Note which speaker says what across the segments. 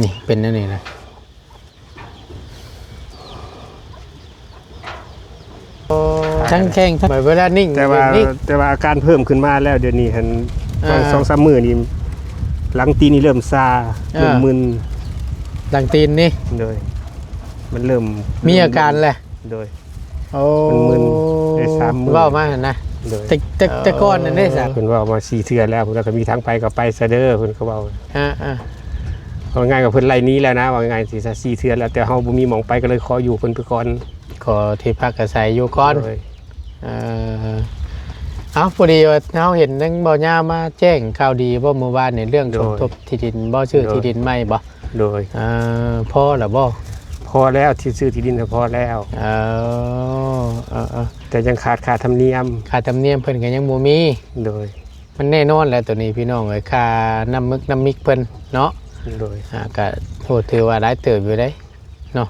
Speaker 1: นี่เป็นนั่นเองนะทั้งแข้งทั้งเวลานิ่ง
Speaker 2: แต่ว่าอาการเพิ่มขึ้นมาแล้วเดี๋ยวนี้เห็น2-3 มื้อนี่หลังตีนี่เริ่มซาเริ่มมึน
Speaker 1: หลังตีนนี่
Speaker 2: โดยมันเริ่ม
Speaker 1: มีอาการแหละ
Speaker 2: โดย
Speaker 1: โอ้
Speaker 2: มันมึนได้3 มื้อ
Speaker 1: ว่ามาหั่นนะแต่ก่อนนั่นได้ซะ
Speaker 2: เพิ่นว่ามา4 เทื่อแล้วเพิ่นก็มีทางไปก็ไปซะเด้อเพิ่นก็เว้าว่าง่ายกับเพิ่นไล่นี้แล้วนะว่าง่ายสิซะ4 เทื่อแล้วแต่เฮาบ่มีหม่องไปก็เลยขออยู่เพิ่นไปก่อน
Speaker 1: ขอที่พักอาศัยอยู่ก่อนเอาพอดีว่าเราเห็นนังบ่ย่ามาแจ้งข่าวดีบ่เมื่อวานในเรื่องสมทบที่ดินบ่ชื่อที่ดินใหม่บ่
Speaker 2: โดย
Speaker 1: พอแล้วบ่
Speaker 2: พอแล้วที่ซื้อที่ดินพอแล้วแต่ยังขาดค่าธรรมเนียม
Speaker 1: เพิ่นก็ยังบ่มี
Speaker 2: โดย
Speaker 1: มันแน่นอนแล้วตัวนี้พี่น้องเอ้ยค่าน้ำมิกเพิ่นเนาะ
Speaker 2: โดย
Speaker 1: ก็โหถือว่าหลายเติบอยู่ได้เนาะ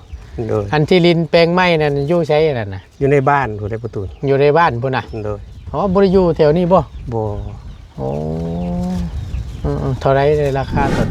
Speaker 2: โดย
Speaker 1: อันที่ดินแปลงใหม่นั่นอยู่ใช้นั่นน่ะ
Speaker 2: อยู่ในบ้านผู้ใดประตู
Speaker 1: อยู่ในบ้านพุ่นน่ะ
Speaker 2: โดย
Speaker 1: อ๋อบ่ได้อยู่แถวนี้บ่โอ้เท่าไรเลยราคาตอน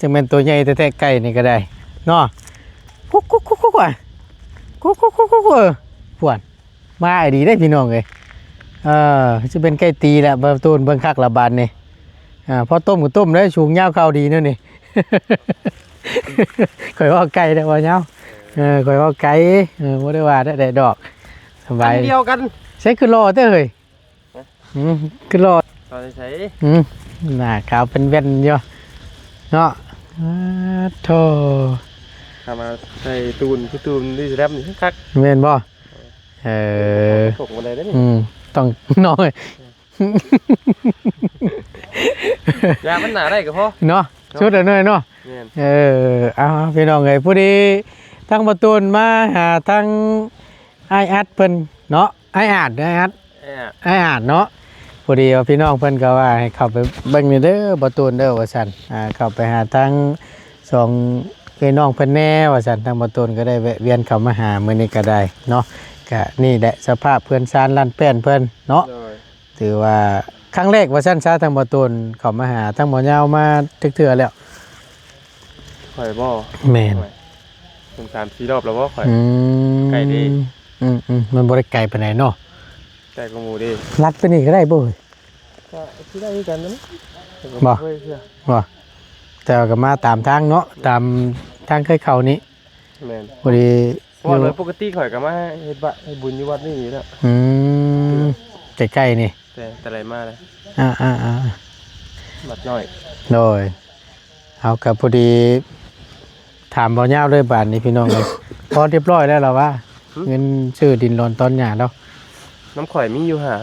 Speaker 1: จะเป็นตัวใหญ่แต่ไก่นี่ก็ได้เนาะกุ๊กว่ะกุ๊กปวดมาไอ้ดีได้พี่น้องเลยจะเป็นไก่ตีแหละบะตูนเบิ้งคักละบานนี่พอต้มก็ต้มได้ชูงเงาข้าวดีนั่นนี่ข่อยว่าไก่ได้ว่าเงาข่อยว่าไก่ไม่ได้ว่าได้ดอกสบาย
Speaker 2: เดียวกัน
Speaker 1: ใช้คือรอเต้เลยคือรอ
Speaker 2: ตอนใช้
Speaker 1: หน้าขาวเป็นแว่นเยอะเนาะโธ่
Speaker 2: ทำมาใส่ตูนพี่ตูนนี่จะแรบนี่คัก
Speaker 1: เมนบ่
Speaker 2: ตกมาเลยได้นี่
Speaker 1: ต้องน้อย
Speaker 2: ยามันหนาได้กับพ่อ
Speaker 1: เนาะชุดเนาะเนาะเอาพี่น้องไงผู้ดีทั้งประตูนมาหาทั้งไออัดเพิ่นเนาะไออัดเนาะพอดีว่าพี่น้องเพิ่นก็ว่าให้เข้าไปเบิ่งนี่เด้อประตูนเด้อว่าซั่นเข้าไปหาทั้ง2พี่น้องเพิ่นแน่ว่าซั่นทั้งประตูนก็ได้แวะเวียนเข้ามาหามื้อนี้ก็ได้เนาะก็นี่แหละสภาพเพื่อนซานลั่นแป้นเพิ่นเนาะถือว่าครั้งแรกว่าซั่นซะทั้งประตูนเข้ามาหาทั้งหมอยาวมาทึกเทื่อแล้ว
Speaker 2: ข่อยบ่
Speaker 1: แม่น
Speaker 2: เป็น3-4 รอบแล้วบ่ข่อยไก่ดี
Speaker 1: มันบ่ได้ไกลปานใดเนาะ
Speaker 2: ไก่กับหมูดี
Speaker 1: ลัดไปนี่ก็ได้บ่
Speaker 2: ก็ที่ได้กันนั้น
Speaker 1: บ่แต่ก็มาตามทางเนาะตามทางเคยเข้านี้
Speaker 2: แม่น
Speaker 1: พอดี
Speaker 2: ว่าเลยปกติข่อยก็มาเฮ็ดบุญอยู่วัดนี่อยู่แล้ว
Speaker 1: ใกล้ๆนี่
Speaker 2: แต่ไรมาเลยบัดน้อย
Speaker 1: โดยเอากับพอดีถามบ่ยาวเลยบาทนี้พี่น้องเลยพอเรียบร้อยแล้วเหรอวะเงินซื้อดินรอนตอนหญ้าแล้ว
Speaker 2: น้ำข่อยมีอยู่หา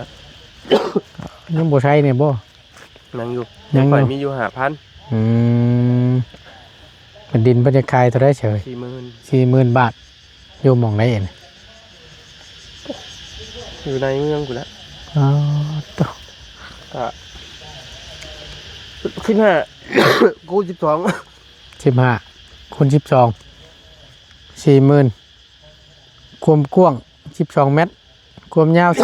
Speaker 1: ยังบ่ใช้เนี่ยบ่
Speaker 2: ยังอยู่น้ำข่อยมีอยู่5,000
Speaker 1: เป็นดินเพิ่นจะขายเท่าไดเฉย40,000 บาทอยู่หม่องไหนเอง
Speaker 2: อยู่ในเมืองกูแล้ว
Speaker 1: ต่อ
Speaker 2: ก็15กู
Speaker 1: 15คูณ12 40,000ความกว้าง12 เมตรความยาว15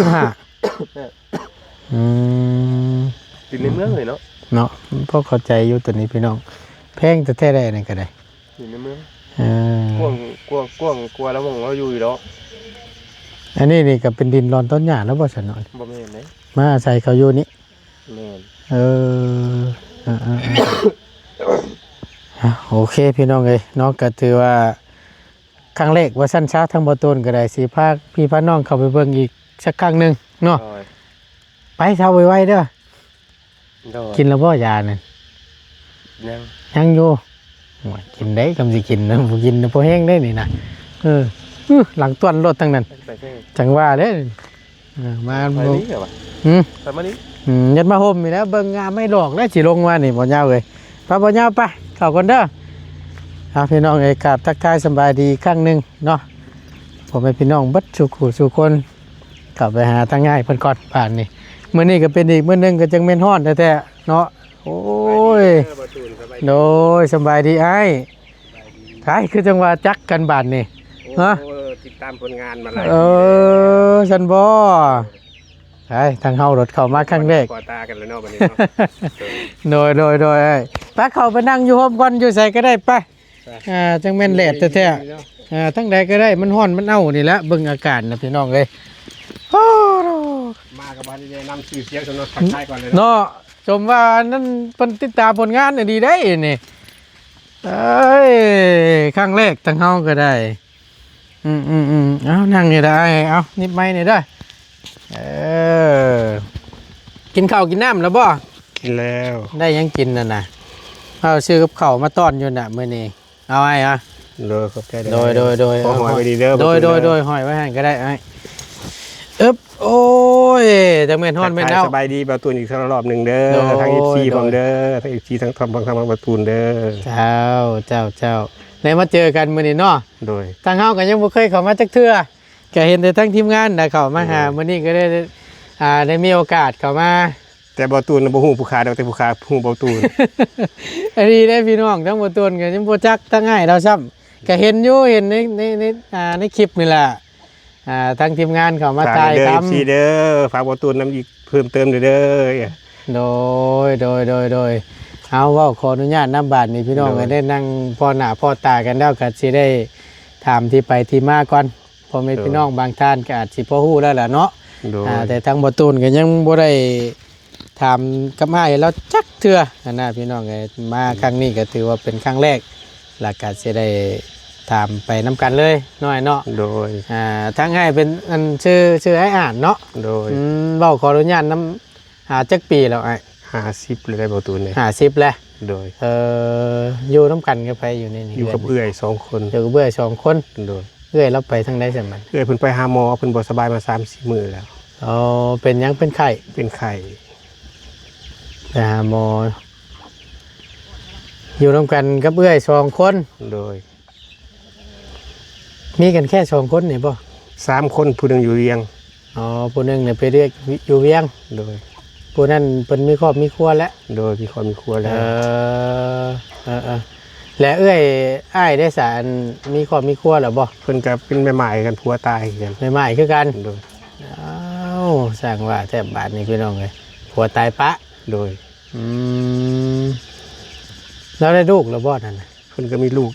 Speaker 2: ดินในเมืองเลยเ
Speaker 1: นาะพอเข้าใจอยู่ตัวนี้พี่น้องแพงแต่แท้ได้นั่นก็ได้
Speaker 2: ดินในเมืองกว้างแล้วมองเราอยู่แล้ว
Speaker 1: อันนี้ก็เป็นดินรอนต้นหญ้าแล้วบ่ซั่นเนาะ
Speaker 2: บ่แม่นเด้
Speaker 1: มาอาศัยเขาอยู่นี่
Speaker 2: แม่น
Speaker 1: โอเคพี่น้องเอ้ยเนาะก็ถือว่าครั้งแรกว่าสั้นช้าทั้งบ่ต้นก็ได้สิพาพี่พาน้องเข้าไปเบิ่งอีกสักครั้งนึงเนาะไปเช้าไวๆเด้อกินแล้วบ่ยานั่นยังอยู่กินได้กำสิกินนะบ่กินบ่แห้งได้นี่นะหลังต้วนรถทั้งนั้นจังว่าเด้มาบ่
Speaker 2: ไปมานี่
Speaker 1: ยัดมาห่มนี่แล้วเบิ่งงามไม่หลอกแล้วสิลงมานี่บ่ยาวเอ้ยไปบ่ยาวไปเข้าก่อนเด้อพี่น้องเอ้ยกราบทักทายสบายดีครั้งนึงเนาะผมเป็นพี่น้องเบิดสุขสู่คนเข้าไปหาทางง่ายเพิ่นก่อนบ้านนี่ มื้อนี้ก็เป็นอีกมื้อหนึงก็จังแม่นฮ้อนแท้ๆเนาะโอ้ยโดยสบายดีอ้ายท้ายคือจังว่าจักกันบาดนี่ฮะ
Speaker 2: ติดตามผลงานมาหลาย
Speaker 1: ฉันบ่ใช่ทางเฮารถเข้ามาครั้งแรก
Speaker 2: กอตากันแล้วเนาะวันนี้
Speaker 1: โดยไปเข้าไปนั่งอยู่โฮมก่อนอยู่ใส่ก็ได้ไปจังแม่นแหลดแท้ๆทั้งใดก็ได้มันร้อนมันเอ้านี่แหละเบิ่งอากาศนะพี่น้องเอ้ยโอ้
Speaker 2: มากับบ้านนี่นำชื่อเสียงสำนักทักทายก่อนเลย
Speaker 1: เนาะชมว่านั่นเพิ่นติดตามผลงานน่ะดีได้นี่เอ้ยครั้งแรกทางเฮาก็ได้เอานั่งนี่ได้เอานิบไม้นี่ได้กินข้าวกินน้ำแล้วบ่
Speaker 2: กินแล้ว
Speaker 1: ได้ยังกินน่ะนะเอาซื้อกับข้าวมาต้อนอยู่น่ะมื้อนี้เอาไอ้
Speaker 2: เลยขอบใจ
Speaker 1: โดย
Speaker 2: ขอหอยไว้ดีเด้อ
Speaker 1: โดยหอยไว้ให้ก็ได้ไอ้อึ๊บโอ้ยจังแม่นฮ้อนแม่นเอา
Speaker 2: สบายดีประตูอีกสักรอบหนึ่งเด้อทั้ง FC ผมเด้อทั้ง FC ทั้งทำประตูเด้อ
Speaker 1: เจ้าได้มาเจอกันมื้อนี้เนาะ
Speaker 2: โดย
Speaker 1: ทางเฮาก็ยังบ่เคยเข้ามาจักเทื่อก็เห็นแต่ทั้งทีมงานน่ะเข้ามาหามื้อนี้ก็ได้มีโอกาสเข้ามา
Speaker 2: แต่ประตูบ่ฮู้ผู้ค้าดอกแต่ผู้ค้าฮู้ประตู
Speaker 1: อันนี้ได้พี่น้องทั้งบ่ตนก็ยังบ่จักทั้งง่ายเราซ้ำก็เห็นอยู่เห็นในคลิปนี่แหละทางทีมงานเข้ามาถ่ายทำ
Speaker 2: FC เด้อฝากประตูนำอีกเพิ่มเติมเด้อ
Speaker 1: โดยเอาเว้าขออนุญาตนำบาดนี้พี่น้องก็ได้นั่งพ่อหน้าพ่อตากันแล้วก็สิได้ถามที่ไปที่มาก่อนพ่อแม่พี่น้องบางท่านก็อาจสิพอฮู้แล้วล่ะเนาะแต่ทางบ่ตูนก็ยังบ่ได้ถามกับอ้ายแล้วจักเทื่อนะพี่น้องเอ้ยมาครั้งนี้ก็ถือว่าเป็นครั้งแรกแล้วก็สิได้ถามไปนํกันเลยน้อยเนาะ
Speaker 2: โดย
Speaker 1: ทางอ้ายเป็นอันชื่ออ้ายอ่านเนาะ
Speaker 2: โดย
Speaker 1: เว้าขออนุญาตนำหาจักปีแล้วอ้าย
Speaker 2: 50เลยได้ประตูนี่
Speaker 1: 50แล้ว
Speaker 2: โดย
Speaker 1: อยู่น้ำกันกับไปอยู่นี่
Speaker 2: อยู่กับเอื้อย2คน
Speaker 1: อยู่กับเอื้อย2คน
Speaker 2: โดย
Speaker 1: เอื้อยเราไปทางใดซั่นมัน
Speaker 2: เอื้อยเพิ่นไปหาหมอเพิ่นบ่สบายมา 3-4 มื้อแล้ว
Speaker 1: เป็นหยังเป็นไข้ไปหาหมออยู่ร่วมกันกับเอื้อย2คน
Speaker 2: โดย
Speaker 1: มีกันแค่2คนนี่บ่
Speaker 2: 3คนผู้นึงอยู่เวียง
Speaker 1: ผู้นึงเนี่ยไปเรียกอยู่เวียง
Speaker 2: โดย
Speaker 1: ผู้นั้นเพิ่นมีครอบมีครัวแล้ว
Speaker 2: โดยมีครอบมีครัวแล้ว
Speaker 1: และเอื้อยอ้ายได้สารมีครอบมีครัวแล้วบ่
Speaker 2: เพิ่นก็เป็นแม่หมายกันผัวตายกัน
Speaker 1: แม่หมายคือกัน
Speaker 2: โดย
Speaker 1: สร้างว่าแทบบาดนี่พี่น้องเอ้ยผัวตายปะ
Speaker 2: โดย
Speaker 1: แล้วได้ลูกแล้วบ่นั่นน่ะ
Speaker 2: เพิ่นก็มีลูก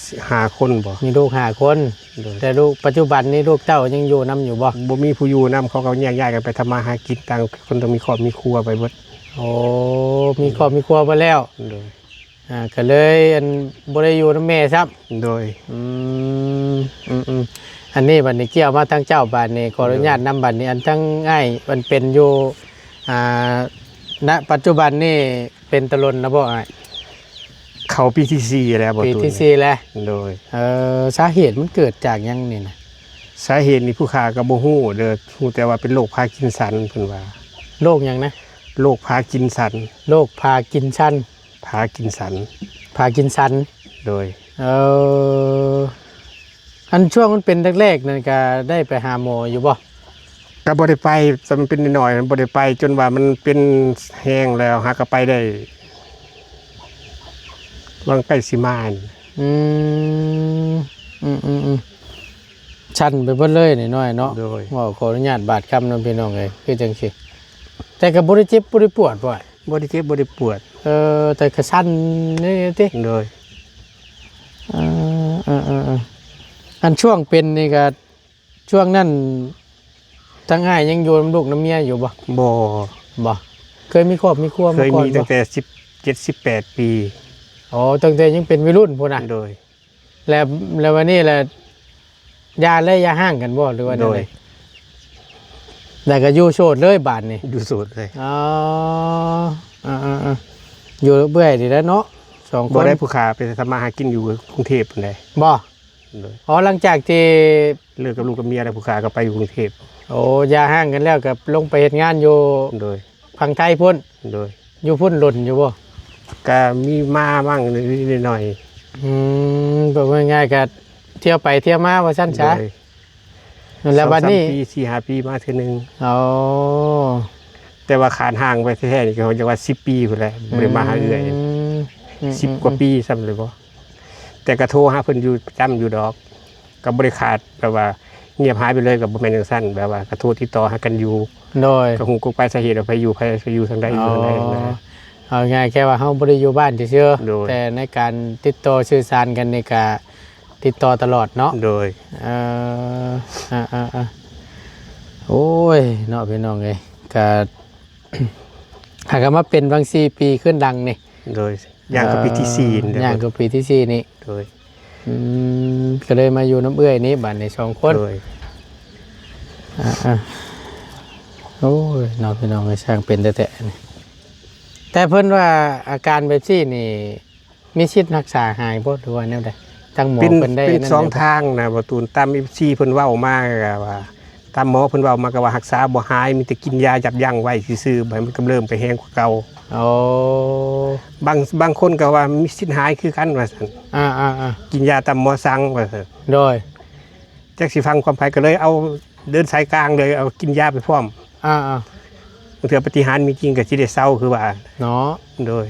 Speaker 2: 5 คนบ่
Speaker 1: มีลูก5 คนแต่ลูกปัจจุบันนี้ลูกเต้ายังอยู่นำอยู่บ่
Speaker 2: มีผู้อยู่นำเขาก็แยกย้ายกันไปทำมาหากินต่างคนต้องมีครอบมีครัวไปเบิด
Speaker 1: มีครอบมีครัวไปแล้ว
Speaker 2: โดย
Speaker 1: ก็เลยบ่ได้อยู่นำแม่ซับ
Speaker 2: โดย
Speaker 1: อันนี้บัดนี้เกี่ยวมาทางเจ้าบัดนี้ขออนุญาตนำบัดนี้อันทั้งง่ายมันเป็นอยู่ณปัจจุบันนี่เป็นตะลนนะบ่อ้าย
Speaker 2: เขาปีที่4แล้วบ่
Speaker 1: ปีที่4แล้ว
Speaker 2: โดย
Speaker 1: สาเหตุมันเกิดจากหยังนี่นะ
Speaker 2: สาเหตุนี่ผู้ค้าก็บ่ฮู้เด้อฮู้แต่ว่าเป็นโรคพาร์กินสันเพิ่นว่า
Speaker 1: โรคหยังนะ
Speaker 2: โรคพาร์กินสัน
Speaker 1: โรคพาร์กินสัน
Speaker 2: โดย
Speaker 1: อันช่วงมันเป็นแรกๆนั่นก็ได้ไปหาหมออยู่บ่
Speaker 2: ก็บ่ได้ไปมันเป็นน้อยๆมันบ่ได้ไปจนว่ามันเป็นแห้งแล้วหาก็ไปได้วางใกล้สิมา
Speaker 1: ชันไปเบิดเลยน้อยๆเนาะว่าขออนุญาตบาดคำนำพี่น้องเลยคือจังซี่แต่ก็บ่ได้เจ็บบ่ได้ปวดบ่
Speaker 2: บ่ได้เจ็บบ่ได้ปวด
Speaker 1: แต่ก็ชันนี่ติ
Speaker 2: โดย
Speaker 1: อันช่วงเป็นนี่ก็ช่วงนั้นทั้งอ้ายยังอยู่กับลูกน้ำเมียอยู่บ่บ่เคยมีครอบมีครัวมาก่อน
Speaker 2: เคยมีตั้งแต่17-18 ปี
Speaker 1: ตั้งแต่ยังเป็นวัยรุ่นพุ่นน่ะ
Speaker 2: โดย
Speaker 1: แล้ววันนี้แหละยาห่างกันบ่หรือว่าจังได๋แต่ก็อยู่โสดเลยบาดนี่
Speaker 2: อยู่โสดเลย
Speaker 1: อยู่เบื่อดีแล้วเนาะ2คน
Speaker 2: บ่ได้ผู้ค้าไปทำมาหากินอยู่กรุงเทพพุ่นได้
Speaker 1: บ่หลังจากที่
Speaker 2: เลิกกับลูกกับเมียแล้วผู้ค้าก็ไปอยู่กรุงเทพ
Speaker 1: ยาห่างกันแล้วก็ลงไปเฮ็ดงานอยู่
Speaker 2: โดย
Speaker 1: พังไทยพุ่น
Speaker 2: โดย
Speaker 1: อยู่พุ่นหล่นอยู่บ่
Speaker 2: ก็มีมาบ้างนิดหน่อย
Speaker 1: บอกง่ายๆก็เที่ยวไปเที่ยวมาว่าซั่นซะแล้วบัดนี้
Speaker 2: 4-5 ปีมาเทื่อนึง แต่ว่าขานห่างไปแท้ๆนี่ก็จะว่า10 ปีพุ่นแหละบ่ได้มาหาเอื้อย10 กว่าปีซ้ำเลยบ่แต่ก็โทรหาเพิ่นอยู่ประจำอยู่ดอกก็บ่ได้ขาดแบบว่าเงียบหายไปเลยก็บ่แม่นจังซั่นแบบว่าก็โทรติดต่อหากันอยู่
Speaker 1: โดย
Speaker 2: ก็ฮู้กกไปสาเหตุว่าไปอยู่ทางใดอยู่ทางใดนะ
Speaker 1: เอาง่ายแค่ว่าเฮาบ่ได้อยู่บ้านเฉย
Speaker 2: โดย
Speaker 1: ๆแต่ในการติดต่อสื่อสารกันนี่ก็ติดต่อตลอดเนาะ
Speaker 2: โดย
Speaker 1: โอ้ยเนาะพี่น้องเอ้ยก็ หากมาเป็นบาง4 ปีขึ้นดังนี่
Speaker 2: โดยอย่างกับปีที่4นี่
Speaker 1: อย่างกับปีที่4นี่
Speaker 2: โดย
Speaker 1: ก็เลยมาอยู่น้ำเอื้อยนี้บัดนี้2 คน
Speaker 2: โดย
Speaker 1: โอ้ยเนาะพี่น้องเอ้ยช่างเป็นแต่นี่แต่เพิ่นว่าอาการแบบนี้นี่มีสิทธิ์รักษาหายบ่หรือว่าแนวใดทางหมอ
Speaker 2: เป็น
Speaker 1: เพิ่นได้
Speaker 2: เป็น
Speaker 1: นั่น
Speaker 2: สอง
Speaker 1: ได้บ่
Speaker 2: ทางนะบ่ตูนตาม FC เพิ่นเว้ามาก็ว่าตามหมอเพิ่นเว้ามาก็ว่ารักษาบ่หายมีแต่กินยายับยั้งไว้ซื่อๆบ่ให้มันกำเริบไปแฮงกว่าเก่า
Speaker 1: โอ้
Speaker 2: บางคนก็ว่ามีสิทธิ์หายคือกันว่าซั่น กินยาตามหมอสั่งว่าซั่น
Speaker 1: โดย
Speaker 2: จักสิฟังความไผก็เลยเอาเดินสายกลางเลยเอากินยาไปพร้อม บางเทื่อปฏิหารย์มีจริงก็สิได้เศร้าคือว่า
Speaker 1: เนาะ
Speaker 2: โดย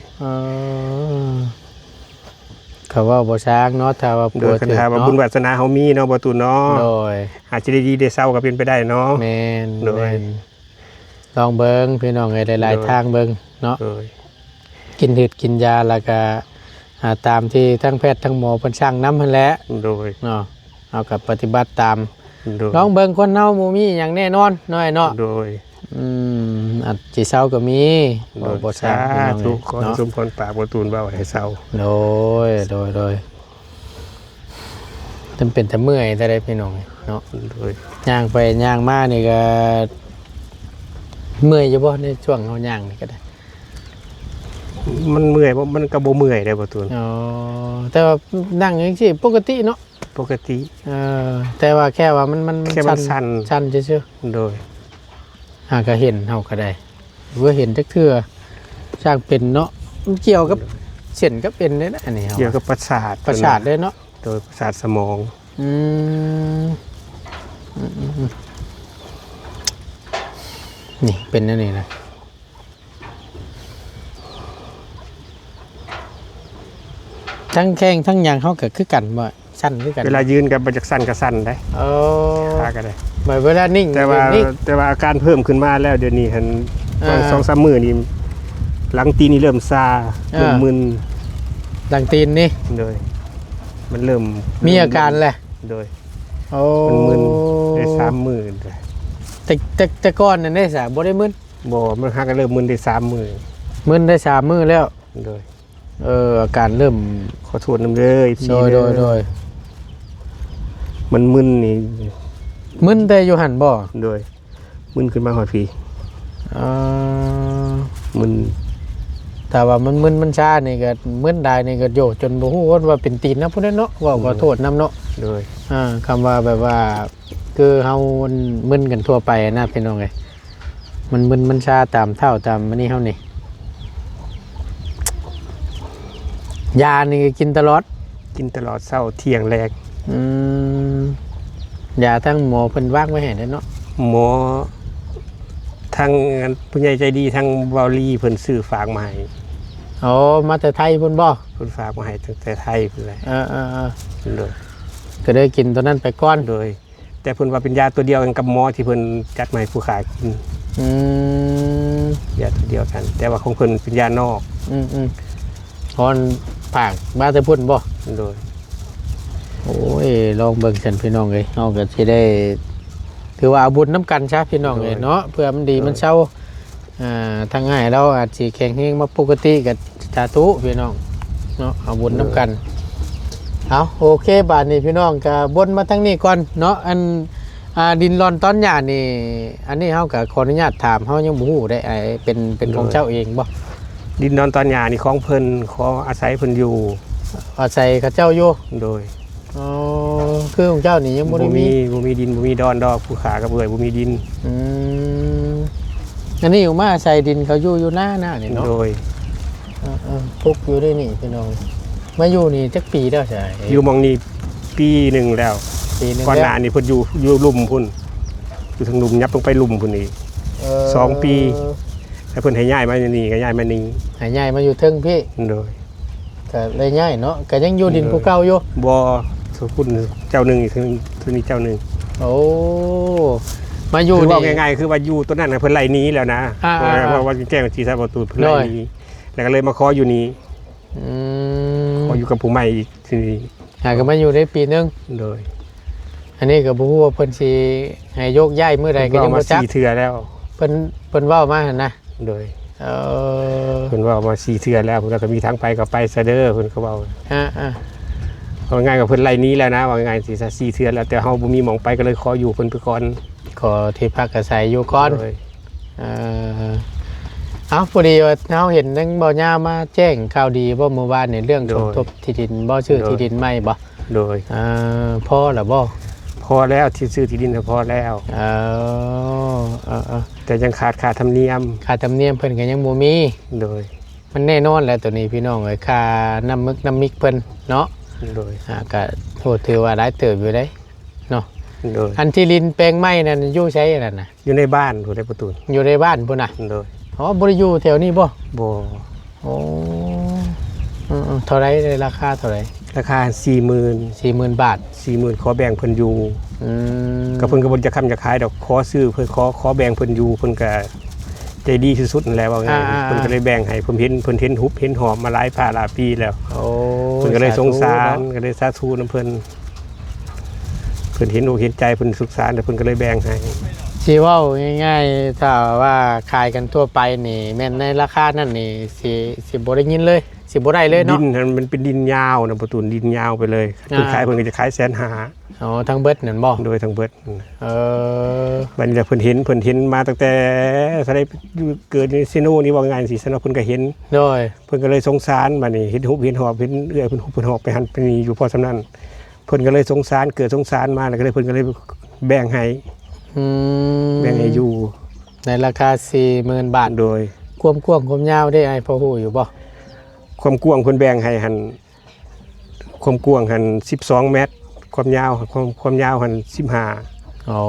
Speaker 1: เขาว่าบ่ช้างเนาะถ้าว่า
Speaker 2: โดยคัน
Speaker 1: ถึก
Speaker 2: ถ้าว่าบุญวาสนาเฮามีเนาะบ่ตูนเนาะ
Speaker 1: โดย
Speaker 2: อาจจะได้ดีได้เศร้าก็เป็นไปได้เนาะ
Speaker 1: แม่น
Speaker 2: โดย
Speaker 1: แม่นลองเบิ่งพี่น้องเอ้ยหลาย
Speaker 2: โดย
Speaker 1: ๆทางเบิ่งเนาะ
Speaker 2: โดย
Speaker 1: กินหืดกินยาแล้วก็ตามที่ทั้งแพทย์ทั้งหมอเพิ่นสั่งนำหั่นแหละ
Speaker 2: โดย
Speaker 1: เนาะเอากับปฏิบัติตาม
Speaker 2: โดย
Speaker 1: ลองเบิ่งคนเฮาบ่มีหยังแน่นอนน้อยเนาะ
Speaker 2: โดย
Speaker 1: อาจสิเศร้าก็มี
Speaker 2: โดย
Speaker 1: บ่ทราบพี่น้อง
Speaker 2: ทุกคน
Speaker 1: เนาะ
Speaker 2: สมพรปากบ่ตูนเว้าให้เศร้า
Speaker 1: โดยจำเป็นแต่เมื่อยแต่ได้พี่น้องเนาะ
Speaker 2: โดย
Speaker 1: ย่างไปย่างมานี่ก็เมื่อยอยู่บ่ในช่วงเฮาย่างนี่ก็ได้
Speaker 2: มันเมื่อยบ่มันก็บ่เมื่อยได้บ่ตูน
Speaker 1: อ๋อแต่ว่านั่งจังซี่ปกติเนาะ
Speaker 2: ปกติ
Speaker 1: แต่ว่าแค่ว่ามัน
Speaker 2: แค่มันสั่น
Speaker 1: ชันซื่อ
Speaker 2: โดย
Speaker 1: ๆหากก็เห็นเฮาก็ได้เว่าเห็นจักเทื่อช่างเป็นเนาะมันเกี่ยวกับเส้นกับเอ็นเด้นะอันนี้เฮา
Speaker 2: เกี่ยวกับประสาท
Speaker 1: ประสาทเด้เนาะ
Speaker 2: โดยประสาทสมอง
Speaker 1: นี่เป็นนั่นนี่นะทั้งแข้งทั้งยางเขาเกิดคือกันบ่สั้นคือกัน
Speaker 2: เวลายืนกับบ่จักสั่นก็สั่นได้
Speaker 1: โอ้
Speaker 2: ขาก็ได้
Speaker 1: หมายเวลานิ่ง
Speaker 2: แต่ว่า
Speaker 1: นิ่ง
Speaker 2: อาการเพิ่มขึ้นมาแล้วเดี๋ยวนี้หัน
Speaker 1: อ่า
Speaker 2: 2-3 มื้อนี้หลังตีนนี่เริ่มซาเริ่มมึน
Speaker 1: ดังตีนนี่
Speaker 2: โดยมันเริ่ม
Speaker 1: มีอาการแหละ
Speaker 2: โดย
Speaker 1: โอ้
Speaker 2: มันมึนได้3 มื้อ
Speaker 1: แต่ก่อนนั่นได้สะบ่ได้มึน
Speaker 2: บ่มันหาก็เริ่มมึนได้3 มื้อ
Speaker 1: มึนได้3 มื้อแล้ว
Speaker 2: โดย
Speaker 1: อาการเริ่ม
Speaker 2: ขอโทษนำเด้อพี่
Speaker 1: โดย
Speaker 2: มันมึนนี่
Speaker 1: มึนแต่อยู่หันบ่
Speaker 2: โดยมึนขึ้นมาหอดพี่
Speaker 1: อ่า
Speaker 2: มึน
Speaker 1: แต่ว่ามันมึนมันชานี่ก็มึนได้นี่ก็โยจนบ่ฮู้ว่าเป็นตีนนะพุ่นเนาะว่าขอโทษนํเนาะ
Speaker 2: โดย
Speaker 1: คำว่าแบบว่าคือเฮามันมึนกันทั่วไปนะพี่น้องเอ้ยมันมึนมันชาตามเท่าตามอันนี้เฮานี่ยานี่ก็กินตลอด
Speaker 2: กินตลอดเช้าเที่ยงแรก
Speaker 1: ยาทั้งหมอเพิ่นวางไว้ให้เนาะ
Speaker 2: หมอทางผู้ใหญ่ใจดีทางเวาลีเพิ่นซื้อฝากมาให้
Speaker 1: อ๋อมาแต่ไทยพุ่นบ่
Speaker 2: เพิ่นฝากมาให้ตั้งแต่ไทยพุ่นแหละ โดย
Speaker 1: ก็ได้กินตัวนั้นไปก่อน
Speaker 2: โดย แต่เพิ่นว่าเป็นยาตัวเดียวกันกับหมอที่เพิ่นจัดมาให้ผู้ขากิน ยาตัวเดียวกัน แต่ว่าของเพิ่นเป็นยานอก
Speaker 1: พอนปากมาแต่พุ่นบ่
Speaker 2: โดย
Speaker 1: โอ้ยลองเบิ่งกันพี่น้องเอ้ยเฮาก็สิได้ถือว่าเอาบุญน้ำกันซะพี่น้องเอ้ยเนาะเพื่อมันดีมันเศร้าทางง่ายเราอาจสิแข็งแรงมาปกติกับสาธุพี่น้องเนาะเอาบุญน้ำกันเอาโอเคบาดนี้พี่น้องก็บนมาทางนี้ก่อนเนาะอันดินร้อนตอนหญ้านี่อันนี้เฮาก็ขออนุญาตถามเฮายังบ่ฮู้ได้เป็นของเจ้าเองบ่
Speaker 2: ดินนอนตอนหญ้านี่ของเพิ่นขออาศัยเพิ่นอยู่
Speaker 1: อาศัยเขาเจ้าอยู่
Speaker 2: โดย
Speaker 1: อ๋อคือของเจ้านี่ยังบ่ได้มี
Speaker 2: บ่มีดินบ่มีดอนดอกผู้ขากับเอื้อยบ่มีดิน
Speaker 1: อันนี้อยู่มาใส่ดินเขาอยู่หน้านี่เนาะ
Speaker 2: โดย
Speaker 1: พุกอยู่ด้วยนี่พี่น้องมาอยู่นี่จักปีแล้วใช่
Speaker 2: อยู่หมองนี้ปีหนึงแล้ว
Speaker 1: ปีนึง
Speaker 2: ก่อนห
Speaker 1: แล้ว
Speaker 2: น้านี่เพิ่นอยู่ลุ่มพุ่นอยู่ทางลุ่มยับลงไปลุ่มพุ่นอีก 2 ปี ถ้าเพิ่นให้ย้ายมาอยู่นี่ก็ย้ายมานี่
Speaker 1: ให้ย้ายมาอยู่เทิงพี่
Speaker 2: โดย
Speaker 1: ก็เลยย้ายเนาะก็ยังอยู่ดินภูเก่าอยู่
Speaker 2: บ่สุคุณเจ้าหนึงอีกคือนี่เจ้าหนึง
Speaker 1: โอ้มาอยู่
Speaker 2: คือ
Speaker 1: นี่
Speaker 2: ว่าง่ายๆคือว่าอยู่ตัวนั้นน่ะเพิ่นไล่หนี้แล้วนะ
Speaker 1: อ่า
Speaker 2: เพราะว่าแก้งที่ซาประตูเพิ่นไล่หนี้แล้วก็เลยมาขออยู่นี่
Speaker 1: อืม
Speaker 2: ขออยู่กับผู้ใหม่อีกทีนี้
Speaker 1: หาก็มาอยู่ได้ปีนึง
Speaker 2: โดย
Speaker 1: อันนี้ก็บ่ฮู้ว่าเพิ่นสิให้โยกย้ายมื้อใดก็ยัง
Speaker 2: มา
Speaker 1: บ่จัก
Speaker 2: 4เทื่อแล้ว
Speaker 1: เพิ่นเว้ามาหั่นนะ
Speaker 2: โดย
Speaker 1: เออ
Speaker 2: เพิ่นว่ามา4เทื่อแล้วเพิ่นก็มีทางไปก็ไปซะเด้อเพิ่นก็เว้า
Speaker 1: อ่า
Speaker 2: ว่าง่ายกับเพิ่นไล่หนี้แล้วนะว่าง่ายสิซะ4เทื่อแล้วแต่เฮาบ่มีหม่องไปก็เลยขออยู่เพิ่นไปก่อน
Speaker 1: ขอที่พักอาศัยอยู่ก่อน
Speaker 2: โดย
Speaker 1: เออเอาพอดีว่าเราเห็นนังบ่ย่ามาแจ้งข่าวดีบ่เมื่อวานในเรื่องสมทบที่ดินบ่ชื่อที่ดินใหม่บ่
Speaker 2: โดย
Speaker 1: พอแล้วบ่
Speaker 2: พอแล้วที่ซื้อที่ดินพอแล้ว
Speaker 1: เออ
Speaker 2: แต่ยังขาดค่าธรรมเนียม
Speaker 1: ค่าธรรมเนียมเพิ่นก็ยังบ่มี
Speaker 2: โดย
Speaker 1: มันแน่นอนแล้วตัวนี้พี่น้องเอ้ยค่าน้ำมึกน้ำมิกเพิ่นเนาะ
Speaker 2: โดย
Speaker 1: ก็โหถือว่าหลายเติบอยู่เด้เนาะ
Speaker 2: โดย
Speaker 1: อันที่ลินแปลงไม้นั่นอยู่ใช้นั่นน่ะ
Speaker 2: อยู่ในบ้านผู้ใดประตู
Speaker 1: อยู่ในบ้านพุ่นน่ะ
Speaker 2: โดย
Speaker 1: อ๋อบ่ได้อยู่แถวนี้บ่
Speaker 2: บ่
Speaker 1: โอ้เท่าไหร่เลยราคาเท่าไหร่
Speaker 2: ราคา 40,000
Speaker 1: 40,000 บาท
Speaker 2: 40,000ขอแบ่งเพิ่นอยู่ ก็เพิ่นก็บ่จะค้ำจะขายดอกขอซื้อเพิ่นขอแบ่งเพิ่นอยู่เพิ่นก็ใจดีที่สุดนั่นแหละว่าไงเพิ่นก็เลยแบ่งให้ผมเห็นเพิ่นเห็นหุบเห็นหอมมาหลายผ่าหลายปีแล้ว
Speaker 1: โอ้
Speaker 2: เพิ่นก็เลยสงสาร
Speaker 1: เนะ
Speaker 2: ก็เลยสาธุนำเพิ่นเห็นอกเห็นใจเพิ่นสงสารแต่เพิ่นก็เลยแบ่งให้
Speaker 1: สิเว้าง่ายๆถ้าว่าขายกันทั่วไปนี่แม่นในราคานั้นนี่สิบ่ได้ยินเลยสิบ่ได้เลย
Speaker 2: ดิ
Speaker 1: เนาะ
Speaker 2: นนั้นมันเป็นดินยาวนะประตูดินยาวไปเลยเพิ่นขายเพิ่นก็จะขาย150,000
Speaker 1: อ๋อทั้งเบิดนั่นบ่
Speaker 2: โดยทั้งเบิด
Speaker 1: เออ
Speaker 2: บัดนี้เพิ่นเห็นมาตั้งแต่สมัยอยู่เกิดในซิโนนี่ว่าง่ายสิสนเพิ่นก็เห็น
Speaker 1: โดย
Speaker 2: เพิ่นก็เลยสงสารบัดนี้เห็นหุบเห็นหอบเห็นเอื้อยเพิ่นหุบเพิ่นหอบไปหันไปนี่อยู่พอสำนั้นเพิ่นก็เลยสงสารเกิดสงสารมาแล้วก็เลยเพิ่นก็เลยแบ่งให้
Speaker 1: อืม
Speaker 2: แบ่งให้อยู่
Speaker 1: ในราคา 40,000 บาท
Speaker 2: โดย
Speaker 1: ความกว้างความยาวได้ไอ้พอฮู้อยู่บ่
Speaker 2: ความกว้างเพิ่นแบ่งให้หันความกว้างหัน12 เมตรความยาวหัน15
Speaker 1: โอ้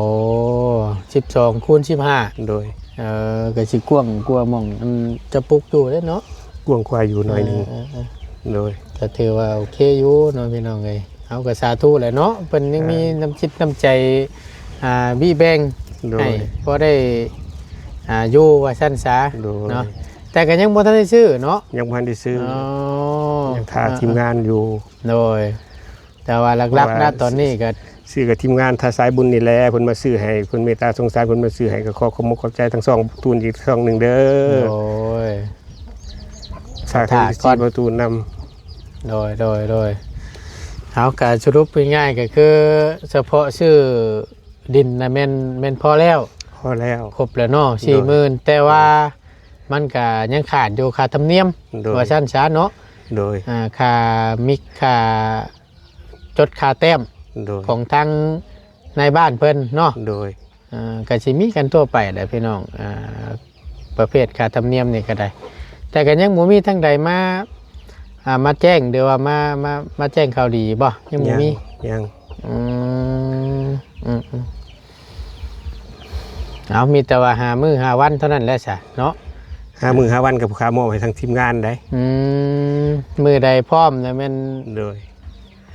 Speaker 1: 12คูณ15
Speaker 2: โดย
Speaker 1: ก็สิกว้างกว่าหม่องมันจะปลุกอยู่เด้เนาะ
Speaker 2: กว้างกว่าอยู่หน่อยหนึงโดย
Speaker 1: ก็ถือว่าโอเคอยู่เนาะพี่น้องเอ้ยเอาก็สาธุแหละเนาะเพิ่นยังมีน้ำจิตน้ำใจบี้แบ่ง
Speaker 2: โด
Speaker 1: ให้
Speaker 2: ย
Speaker 1: พอได้อยู่ว่าซั่นซะ
Speaker 2: โดย
Speaker 1: เนาะแต่ก็ยังบ่ทันได้ซื้อเนาะ
Speaker 2: ยังบ่ทันได้ซื้อ
Speaker 1: อ๋อ
Speaker 2: ยังท่าทีมงานอยู่
Speaker 1: โดยแต่ว่าหลักๆนะตอนนี้ก็
Speaker 2: ซื้อกับทีมงานทาสายบุญนี่แหละเพิ่นมาซื้อให้เพิ่นเมตตาสงสารเพิ่นมาซื้อให้ก็ขอขอบคุณขอบใจทั้งสองตูนอีกสองหนึ่งเด้อ
Speaker 1: โดย
Speaker 2: ฝากให้
Speaker 1: ก่อน
Speaker 2: ซีประตูน
Speaker 1: โดยเอาก็สรุปง่ายๆก็คือเฉพาะชื่อดินน่ะแม่นพอแล้ว
Speaker 2: ำพอแล้ว
Speaker 1: ครบแล้วเนาะ
Speaker 2: โดย
Speaker 1: 40,000แต่ว่ามันก็ยังขาดอยู่ค่าธรรมเนียม
Speaker 2: โดย
Speaker 1: ว่าซั่นซะเนาะ
Speaker 2: โดย
Speaker 1: ค่ามิกค่าจดค่าแต้ม
Speaker 2: โดย
Speaker 1: ของทางในบ้านเพิ่นเนาะ
Speaker 2: โดย
Speaker 1: ก็สิมีกันทั่วไปแหละพี่น้องประเภทค่าธรรมเนียมนี่ก็ได้ แต่ก็ยังบ่มีทั้งใดมาแจ้งเดี๋ยวว่ามาแจ้งข่าวดีบ่ยังบ่มี
Speaker 2: ยัง
Speaker 1: อืมเอามีแต่ว่าหามื้อหาวันเท่านั้นแหละซะเนาะ
Speaker 2: 5 มื้อ5 วันกับข้ามอบให้ทางทีมงานได้
Speaker 1: มื้อใดพร้อมแล้วแม่น
Speaker 2: โดย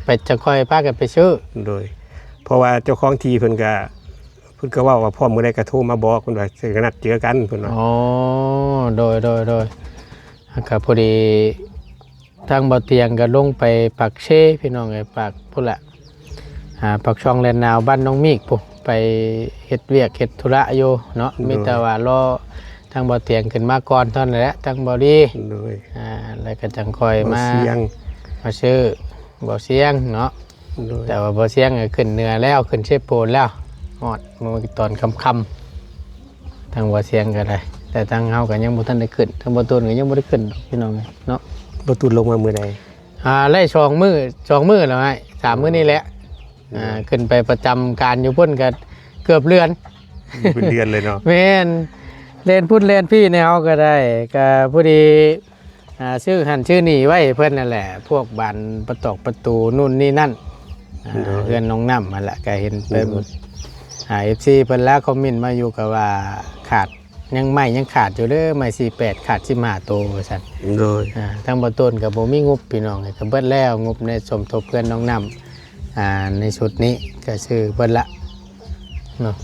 Speaker 1: ไปจะค่อยพากันไปซื้อ
Speaker 2: โดย เพราะว่าเจ้าของที่เพิ่นก็เว้าว่าพร้อมมื้อใดก็โทรมาบอกเพิ่นว่าสินัดเจอกันเพิ่นว่า
Speaker 1: อ๋อโดยก็พอดีทางบ่อเตียงก็ลงไปปักเชพี่น้องไอ้ปักพุ่นละปักช่องแลนนาวบ้านน้องมีกปุ๊ไปเฮ็ดเวียกเฮ็ดธุระอยู่เนาะมีแต่ว่ารอทางบ่อเตียงขึ้นมาก่อนเท่านั้นแหละทางบ่อดี
Speaker 2: โดย
Speaker 1: แล้วก็จังคอยมา
Speaker 2: เสียง
Speaker 1: ซื้อบ่อเสียงเนาะ
Speaker 2: โดย
Speaker 1: แต่ว่าบ่อเสียงก็ขึ้นเหนือแล้วขึ้นเชฟโปนแล้วฮอดมื้อตอนค่ำๆทางบ่อเสียงก็ได้แต่ทางเฮาก็ยังบ่ทันได้ขึ้นทางบ่อตูนก็ยังบ่ได้ขึ้นดอกพี่น้องเนาะ
Speaker 2: ประตูลงมามื้อใด
Speaker 1: ไล่2 มื้อแล้วไง3 มื้อนี่แหละขึ้นไปประจำการอยู่พุ่นก็เกือบเดือน
Speaker 2: เป็นเดือนเลยเนาะ
Speaker 1: แม่นเล่นพุ่นเล่นพี่แนวก็ได้ก็ผู้ดีชื่อหันชื่อนี่ไว้เพิ่นนั่นแหละพวกบานประตอกประตูนู่นนี่นั่นเพื่อนน้องน้ำมาแหละก็เห็นไปหมดFC เพิ่นแล้วคอมเมนต์มาอยู่กับว่าขาด ยังไม่ยังขาดอยู่เด้อไม่48ขาด15โตว่าซั่น
Speaker 2: โดย
Speaker 1: ทางบ่ต้นก็บ่มีงบพี่น้องก็เบิดแล้วงบในสมทบเพื่อนน้องน้ำในชุดนี้ก็ซื้อเบิดละเนาะ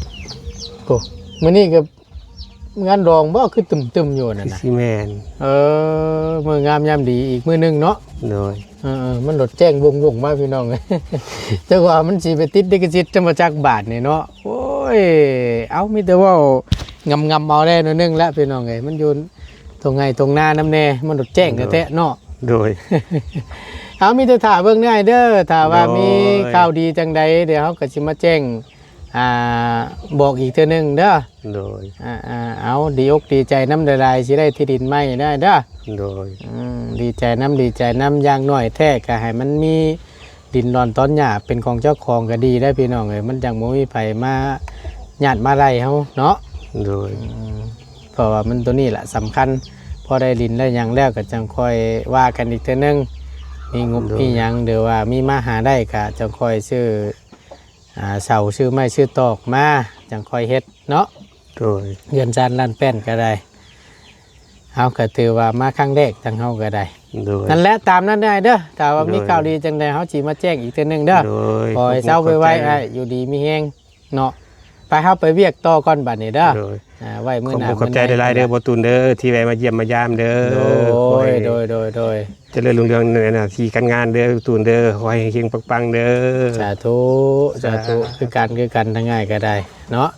Speaker 1: โอ้มื้อนี้ก็งานรองบ่คือตึมๆอยู่นั่นน่ะ
Speaker 2: ซีแมน
Speaker 1: มื้องามยามดีอีกมื้อนึงเนาะ
Speaker 2: โดย
Speaker 1: มันรถแจ้งวงๆมาพี่น้องเอ้ย จักว่ามันสิไปติดลิขสิทธิ์จะมาจักบาทนี่เนาะโอ้ยเอามีแต่ว่างำเอาได้หน่อยนึงแล้วพี่น้องเอ้ยมันอยู่ตรงไงตรงหน้าน้ำแน่มันรถแจ้งแท้ๆเนาะ
Speaker 2: โดย
Speaker 1: เอามีแต่ถ่าเบิ่งได้เด้อถ้าว่า
Speaker 2: โดย
Speaker 1: มีข่าวดีจังใดเดี๋ยวเขาก็สิมาแจ้งบอกอีกเทื่อนึงเด้อ
Speaker 2: โดย
Speaker 1: เอาดีอกดีใจน้ำละลายสิได้ที่ดินใหม่ได้เด้อ
Speaker 2: โดย
Speaker 1: ดีใจน้ำอย่างน้อยแท้ก็ให้มันมีดินรอนต้นหญ้าเป็นของเจ้าของก็ดีได้พี่น้องเอ้ยมันจังบ่มีไผมาญาติมาไล่เฮาเนาะ
Speaker 2: โดย
Speaker 1: เพราะว่ามันตัวนี้แหละสำคัญพอได้ลินได้หยังแล้วก็จังค่อยว่ากันอีกเทื่อนึงมีงบมีหยังเดี๋ยวว่ามีมาหาได้ก็จังค่อยซื้อเสาซื้อไม้ซื้อตอกมาจังค่อยเฮ็ดเนาะ
Speaker 2: โดย
Speaker 1: เรือนจานลานแป้นก็ได้เฮาก็ถือว่ามาครั้งแรกจังเฮาก็ได้
Speaker 2: โดย
Speaker 1: นั่นแหละตามนั้นได้เด้อถ้าว่ามีข่าวดีจังใดเฮาสิมาแจ้งอีกเทื่อนึงเด้อ
Speaker 2: โดย
Speaker 1: ปล่อยเศร้าไปไว้อยู่ดีมีแฮงเนาะไปเฮาไปเวียกต่อก่อนบัดนี้เด้อ
Speaker 2: โดย
Speaker 1: ไว้มื้อหน้า
Speaker 2: ขอบใจหลายๆเด้อบ่ตูนเด้อที่แวะมาเยี่ยมมายามเด้อ
Speaker 1: โดย
Speaker 2: เจริญรุ่งเรืองในหน้าที่การงานเด้อตูนเด้อขอให้เฮงๆปังๆเด้อ
Speaker 1: สาธุคือกันทั้งง่ายก็ได้เนาะ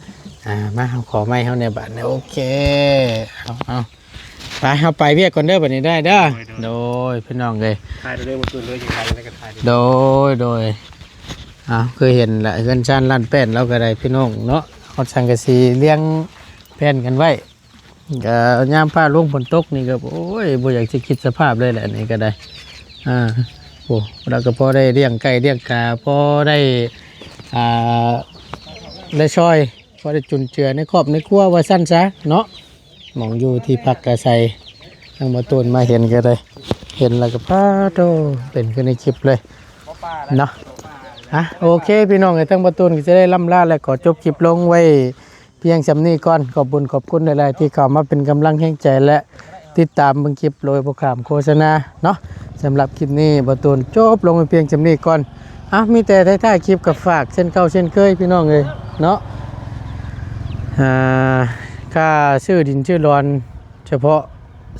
Speaker 1: มาเฮาขอไม้เฮาในบัดนี้โอเคเอาไปเฮาไปเวียกก่อนเด้อบัดนี้ได้เด้อโดยพี่น้องเอ้ย
Speaker 2: ถ่ายเด้อบ่ตูนเด้อจังได๋แล้วก็ถ่าย
Speaker 1: โดยเคยเห็นละเฮือนชานลานแป้นเราก็ได้พี่น้องเนาะเฮาสังกะสีเลี้ยงแป้นกันไว้ก็ยามฟ้าลงฝนตกนี่ก็โอ้ยบ่อยากสิคิดสภาพเลยแหละนี่ก็ได้โอ้เราก็พอได้เลี้ยงไก่เลี้ยงกาพอได้ได้ช่อยพอได้จุนเจือในครอบในครัวว่าซั่นซะเนาะหมองอยู่ที่พักอาศัยทางมาต้นมาเห็นก็ได้เห็นแล้วก็พาโตเป็นขึ้นในคลิปเลยเนาะโอเคพี่น้องไอ้ทั้งประตูนก็จะได้ล่ำลาและขอจบคลิปลงไว้เพียงสำนี้ก่อนขอบคุณหลายๆที่เข้ามาเป็นกำลังแห่งใจและติดตามเบิ่งคลิปโดยโปรแกรมโฆษณาเนาะสำหรับคลิปนี้ประตูนจบลงไปเพียงสำนี้ก่อนมีแต่ท้ายๆคลิปกับฝากเช่นเก่าเช่นเคยพี่น้องเลยเนาะค่าชื่อดินชื่อรอนเฉพาะ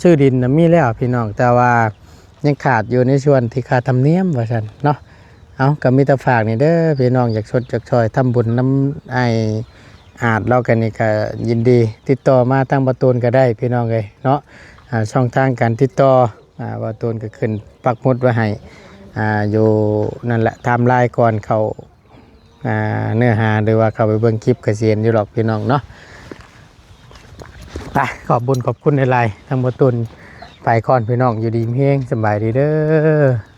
Speaker 1: ชื่อดินนะมีแล้วพี่น้องแต่ว่ายังขาดอยู่ในส่วนที่ค่าธรรมเนียมว่าซั่นเนาะก็มีแต่ฝากนี่เด้อพี่น้องอยากชดอยากช่วยทำบุญน้ำอาจเล่ากันนี่ก็ยินดีติดต่อมาทางประตูนก็ได้พี่น้องเลยเนาะช่องทางการติดต่อประตูนก็ขึ้นปักหมุดไว้ให้อยู่นั่นแหละไทม์ไลน์ก่อนเขาเนื้อหาหรือว่าเขาไปเบิ่งคลิปเกษียณอยู่หรอกพี่น้องเนาะไปขอบคุณในไลน์ทางประตูนไปก่อนพี่น้องอยู่ดีมีแรงสบายดีเด้อ